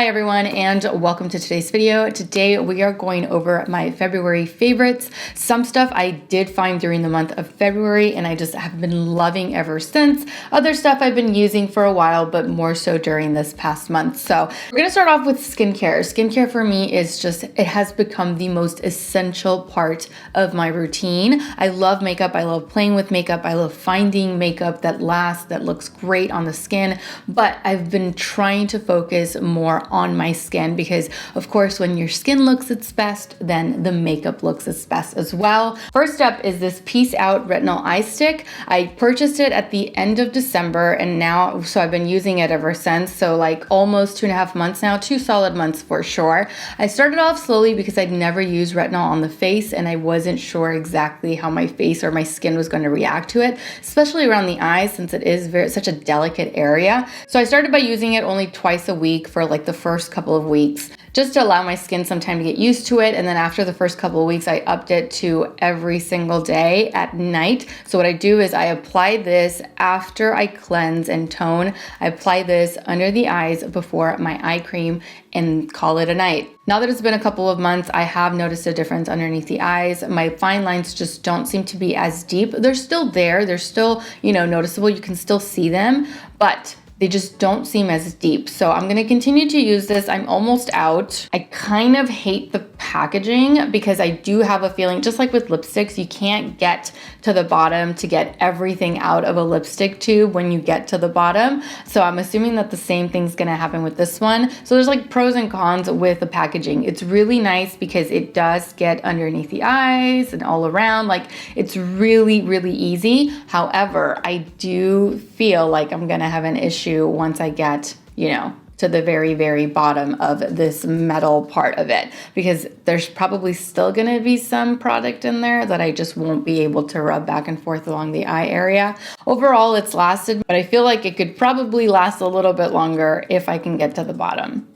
Hi everyone, and welcome to today's video. Today we are going over my February favorites. Some stuff I did find during the month of February and I just have been loving ever since. Other stuff I've been using for a while, but more so during this past month. So we're gonna start off with skincare. Skincare for me is just, it has become the most essential part of my routine. I love makeup, I love playing with makeup, I love finding makeup that lasts, that looks great on the skin, but I've been trying to focus more on my skin because of course when your skin looks its best, then the makeup looks its best as well. First up is this Peace Out Retinol Eye Stick. I purchased it at the end of December and now, so I've been using it ever since. So like almost 2.5 months now, 2 solid months for sure. I started off slowly because I'd never used retinol on the face and I wasn't sure exactly how my face or my skin was going to react to it, especially around the eyes since it is such a delicate area. So I started by using it only twice a week for like the first couple of weeks, just to allow my skin some time to get used to it. And then after the first couple of weeks, I upped it to every single day at night. So what I do is I apply this after I cleanse and tone. I apply this under the eyes before my eye cream and call it a night. Now that it's been a couple of months, I have noticed a difference underneath the eyes. My fine lines just don't seem to be as deep. They're still there. They're still, noticeable. You can still see them, but they just don't seem as deep. So I'm gonna continue to use this. I'm almost out. I kind of hate the packaging because I do have a feeling, just like with lipsticks, you can't get to the bottom to get everything out of a lipstick tube when you get to the bottom. So I'm assuming that the same thing's gonna happen with this one. So there's like pros and cons with the packaging. It's really nice because it does get underneath the eyes and all around. Like it's really, really easy. However, I do feel like I'm gonna have an issue once I get, to the very, very bottom of this metal part of it, because there's probably still going to be some product in there that I just won't be able to rub back and forth along the eye area. Overall, it's lasted, but I feel like it could probably last a little bit longer if I can get to the bottom.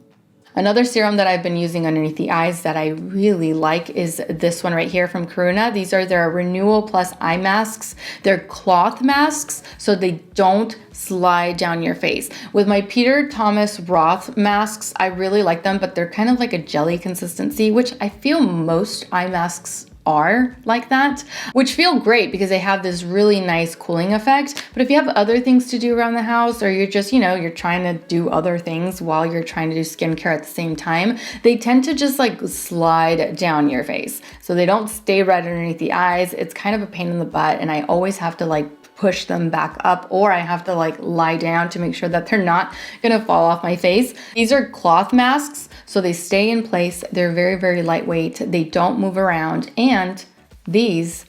Another serum that I've been using underneath the eyes that I really like is this one right here from Karuna. These are their Renewal Plus Eye Masks. They're cloth masks, so they don't slide down your face. With my Peter Thomas Roth masks, I really like them, but they're kind of like a jelly consistency, which I feel most eye masks are like that, which feel great because they have this really nice cooling effect. But if you have other things to do around the house, or you're just, you're trying to do other things while you're trying to do skincare at the same time, they tend to just like slide down your face. So they don't stay right underneath the eyes. It's kind of a pain in the butt, and I always have to like push them back up, or I have to like lie down to make sure that they're not gonna fall off my face. These are cloth masks, so they stay in place. They're very, very lightweight. They don't move around, and these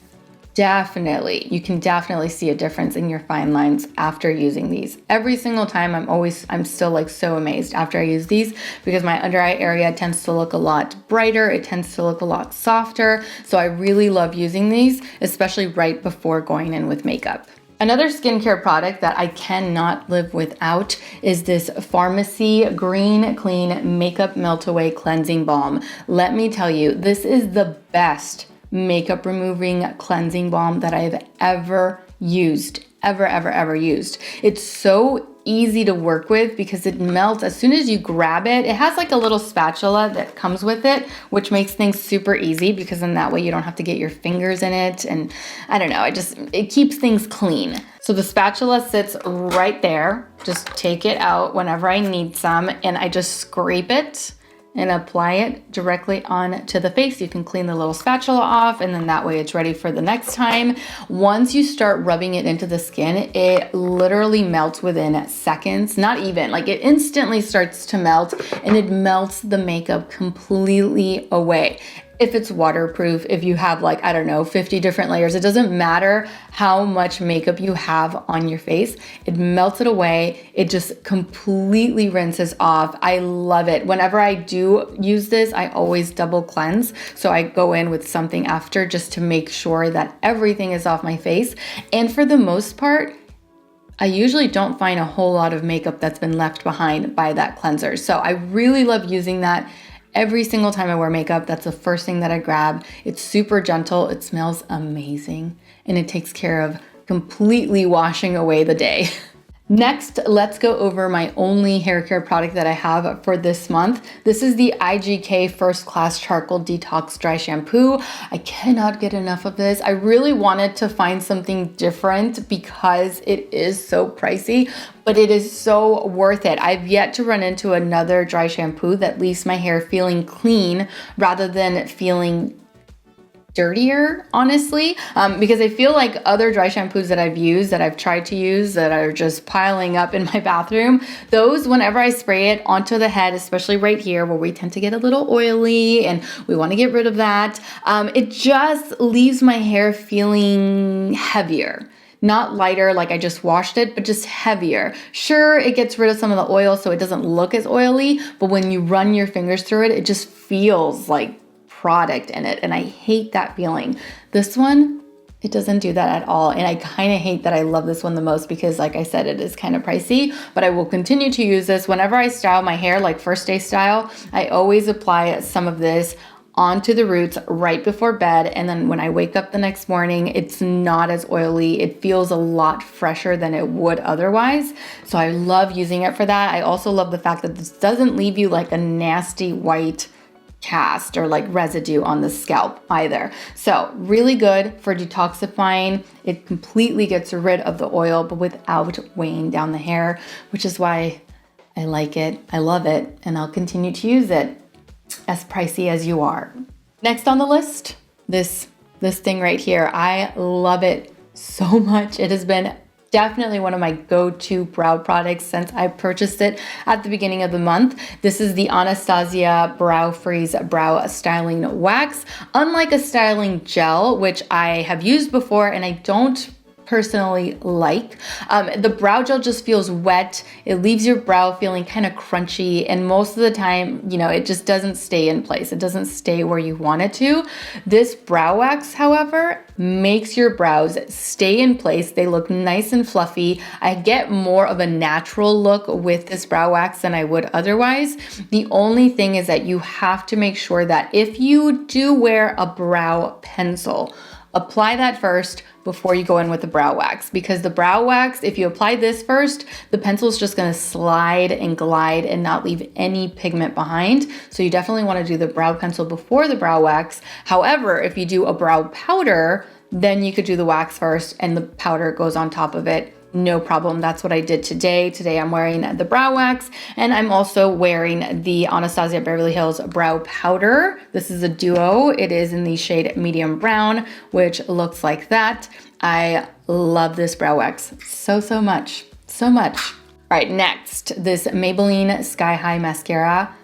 you can definitely see a difference in your fine lines after using these. Every single time I'm still like so amazed after I use these because my under eye area tends to look a lot brighter. It tends to look a lot softer. So I really love using these, especially right before going in with makeup. Another skincare product that I cannot live without is this Pharmacy Green Clean Makeup Melt Away Cleansing Balm. Let me tell you, this is the best makeup removing cleansing balm that I've ever used. Ever used. It's so easy to work with because it melts as soon as you grab it. It has like a little spatula that comes with it, which makes things super easy because then that way you don't have to get your fingers in it. And I don't know, it keeps things clean. So the spatula sits right there. Just take it out whenever I need some and I just scrape it and apply it directly onto the face. You can clean the little spatula off and then that way it's ready for the next time. Once you start rubbing it into the skin, it literally melts within seconds, not even, like it instantly starts to melt and it melts the makeup completely away. If it's waterproof, if you have like, 50 different layers, it doesn't matter how much makeup you have on your face, it melts it away. It just completely rinses off. I love it. Whenever I do use this, I always double cleanse. So I go in with something after just to make sure that everything is off my face. And for the most part, I usually don't find a whole lot of makeup that's been left behind by that cleanser. So I really love using that. Every single time I wear makeup, that's the first thing that I grab. It's super gentle, it smells amazing, and it takes care of completely washing away the day. Next, let's go over my only hair care product that I have for this month. This is the IGK First Class Charcoal Detox Dry Shampoo. I cannot get enough of this. I really wanted to find something different because it is so pricey, but it is so worth it. I've yet to run into another dry shampoo that leaves my hair feeling clean rather than feeling dirtier, honestly, because I feel like other dry shampoos that I've used, that I've tried to use, that are just piling up in my bathroom, those, whenever I spray it onto the head, especially right here where we tend to get a little oily and we want to get rid of that, it just leaves my hair feeling heavier. Not lighter, like I just washed it, but just heavier. Sure, it gets rid of some of the oil so it doesn't look as oily, but when you run your fingers through it, it just feels like product in it, and I hate that feeling. This one, it doesn't do that at all, and I kind of hate that I love this one the most because, like I said, it is kind of pricey, but I will continue to use this. Whenever I style my hair, like first day style, I always apply some of this onto the roots right before bed, and then when I wake up the next morning, it's not as oily. It feels a lot fresher than it would otherwise, so I love using it for that. I also love the fact that this doesn't leave you like a nasty white cast or like residue on the scalp either. So really good for detoxifying. It completely gets rid of the oil, but without weighing down the hair, which is why I like it. I love it, and I'll continue to use it, as pricey as you are. Next on the list, this thing right here. I love it so much. It has been definitely one of my go-to brow products since I purchased it at the beginning of the month. This is the Anastasia Brow Freeze Brow Styling Wax. Unlike a styling gel, which I have used before and I don't personally like. The brow gel just feels wet. It leaves your brow feeling kind of crunchy, and most of the time, you know, it just doesn't stay in place. It doesn't stay where you want it to. This brow wax, however, makes your brows stay in place. They look nice and fluffy. I get more of a natural look with this brow wax than I would otherwise. The only thing is that you have to make sure that if you do wear a brow pencil, apply that first before you go in with the brow wax, because the brow wax, if you apply this first, the pencil is just going to slide and glide and not leave any pigment behind. So you definitely want to do the brow pencil before the brow wax. However, if you do a brow powder, then you could do the wax first and the powder goes on top of it. No problem. That's what I did today. Today I'm wearing the brow wax, and I'm also wearing the Anastasia Beverly Hills Brow Powder. This is a duo. It is in the shade medium brown, which looks like that. I love this brow wax so much. So much. All right, next, this Maybelline Sky High Mascara.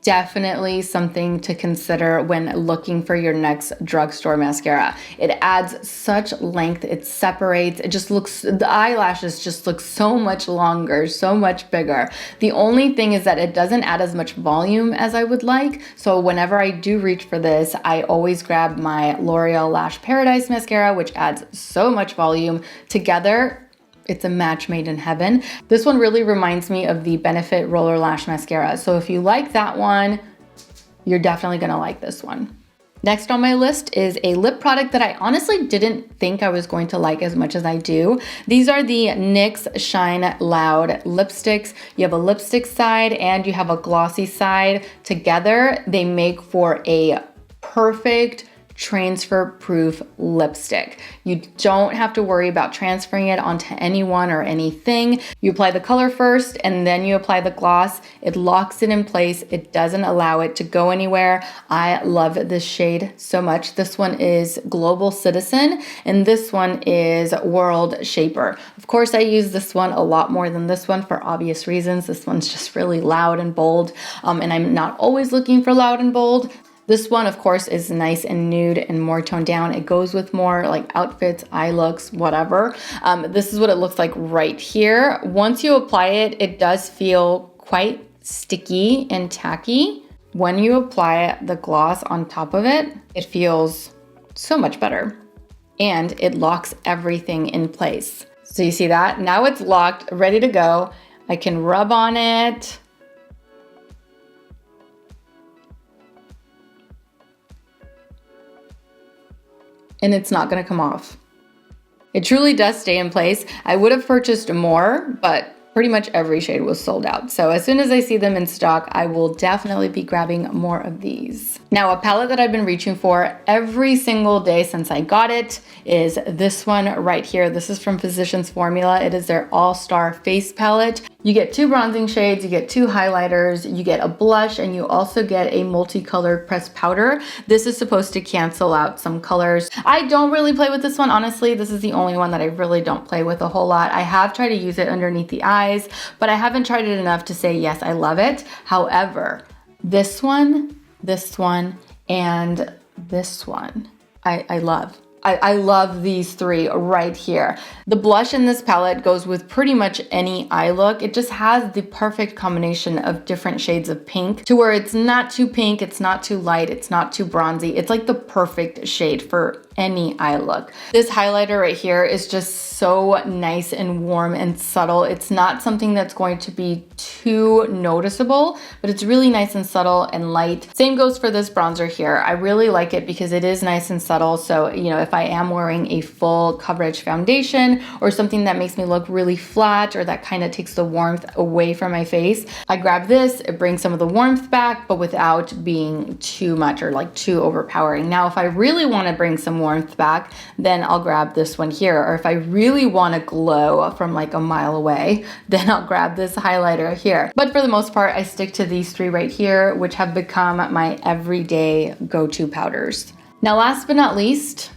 Definitely something to consider when looking for your next drugstore mascara. It adds such length, it separates, it just looks, the eyelashes just look so much longer, so much bigger. The only thing is that it doesn't add as much volume as I would like. So whenever I do reach for this, I always grab my L'Oreal Lash Paradise mascara, which adds so much volume. Together, it's a match made in heaven. This one really reminds me of the Benefit Roller Lash Mascara. So if you like that one, you're definitely gonna like this one. Next on my list is a lip product that I honestly didn't think I was going to like as much as I do. These are the NYX Shine Loud lipsticks. You have a lipstick side and you have a glossy side. Together, they make for a perfect transfer proof lipstick. You don't have to worry about transferring it onto anyone or anything. You apply the color first and then you apply the gloss. It locks it in place. It doesn't allow it to go anywhere. I love this shade so much. This one is Global Citizen and this one is World Shaper. Of course, I use this one a lot more than this one for obvious reasons. This one's just really loud and bold, and I'm not always looking for loud and bold. This one, of course, is nice and nude and more toned down. It goes with more like outfits, eye looks, whatever. This is what it looks like right here. Once you apply it, it does feel quite sticky and tacky. When you apply the gloss on top of it, it feels so much better. And it locks everything in place. So you see that? Now it's locked, ready to go. I can rub on it. And it's not gonna come off. It truly does stay in place. I would have purchased more, but pretty much every shade was sold out. So as soon as I see them in stock, I will definitely be grabbing more of these. Now, a palette that I've been reaching for every single day since I got it is this one right here. This is from Physicians Formula. It is their All-Star Face Palette. You get 2 bronzing shades, you get 2 highlighters, you get a blush, and you also get a multicolored pressed powder. This is supposed to cancel out some colors. I don't really play with this one, honestly. This is the only one that I really don't play with a whole lot. I have tried to use it underneath the eyes, but I haven't tried it enough to say, yes, I love it. However, this one, and this one, I love. I love these 3 right here. The blush in this palette goes with pretty much any eye look. It just has the perfect combination of different shades of pink to where it's not too pink, it's not too light, it's not too bronzy. It's like the perfect shade for any eye look. This highlighter right here is just so nice and warm and subtle. It's not something that's going to be too noticeable, but it's really nice and subtle and light. Same goes for this bronzer here. I really like it because it is nice and subtle. So, you know, if I am wearing a full coverage foundation or something that makes me look really flat or that kind of takes the warmth away from my face, I grab this. It brings some of the warmth back, but without being too much or like too overpowering. Now, if I really want to bring some warmth back, then I'll grab this one here. Or if I really want to glow from like a mile away, then I'll grab this highlighter here. But for the most part, I stick to these 3 right here, which have become my everyday go-to powders. Now, last but not least,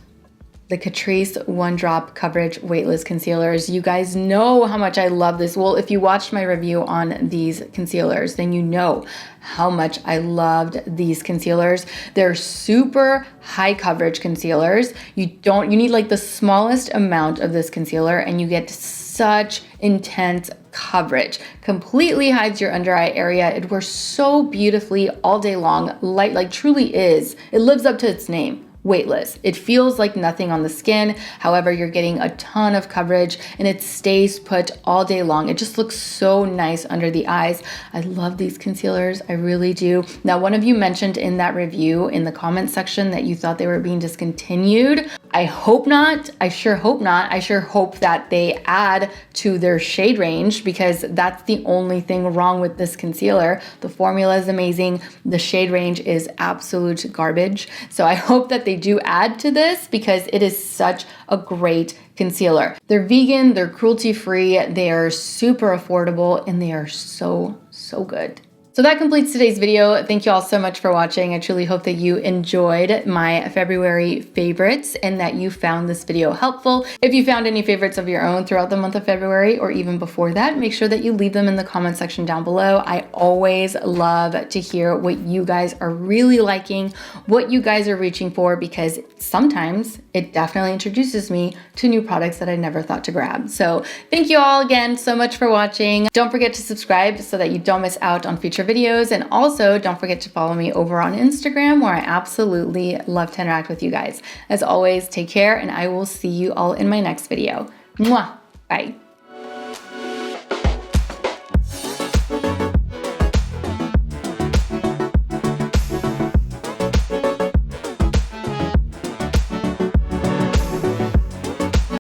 the Catrice One Drop Coverage Weightless Concealers. You guys know how much I love this. Well, if you watched my review on these concealers, then you know how much I loved these concealers. They're super high coverage concealers. You need like the smallest amount of this concealer and you get such intense coverage. Completely hides your under eye area. It wears so beautifully all day long. Light, like truly is. It lives up to its name. Weightless. It feels like nothing on the skin. However, you're getting a ton of coverage and it stays put all day long. It just looks so nice under the eyes. I love these concealers. I really do. Now, one of you mentioned in that review in the comment section that you thought they were being discontinued. I hope not. I sure hope not. I sure hope that they add to their shade range because that's the only thing wrong with this concealer. The formula is amazing. The shade range is absolute garbage. So I hope that they do add to this because it is such a great concealer. They're vegan, they're cruelty-free, they are super affordable, and they are so good. So that completes today's video. Thank you all so much for watching. I truly hope that you enjoyed my February favorites and that you found this video helpful. If you found any favorites of your own throughout the month of February or even before that, make sure that you leave them in the comment section down below. I always love to hear what you guys are really liking, what you guys are reaching for, because sometimes it definitely introduces me to new products that I never thought to grab. So thank you all again so much for watching. Don't forget to subscribe so that you don't miss out on future videos. And also don't forget to follow me over on Instagram where I absolutely love to interact with you guys. As always, take care and I will see you all in my next video. Mwah! Bye.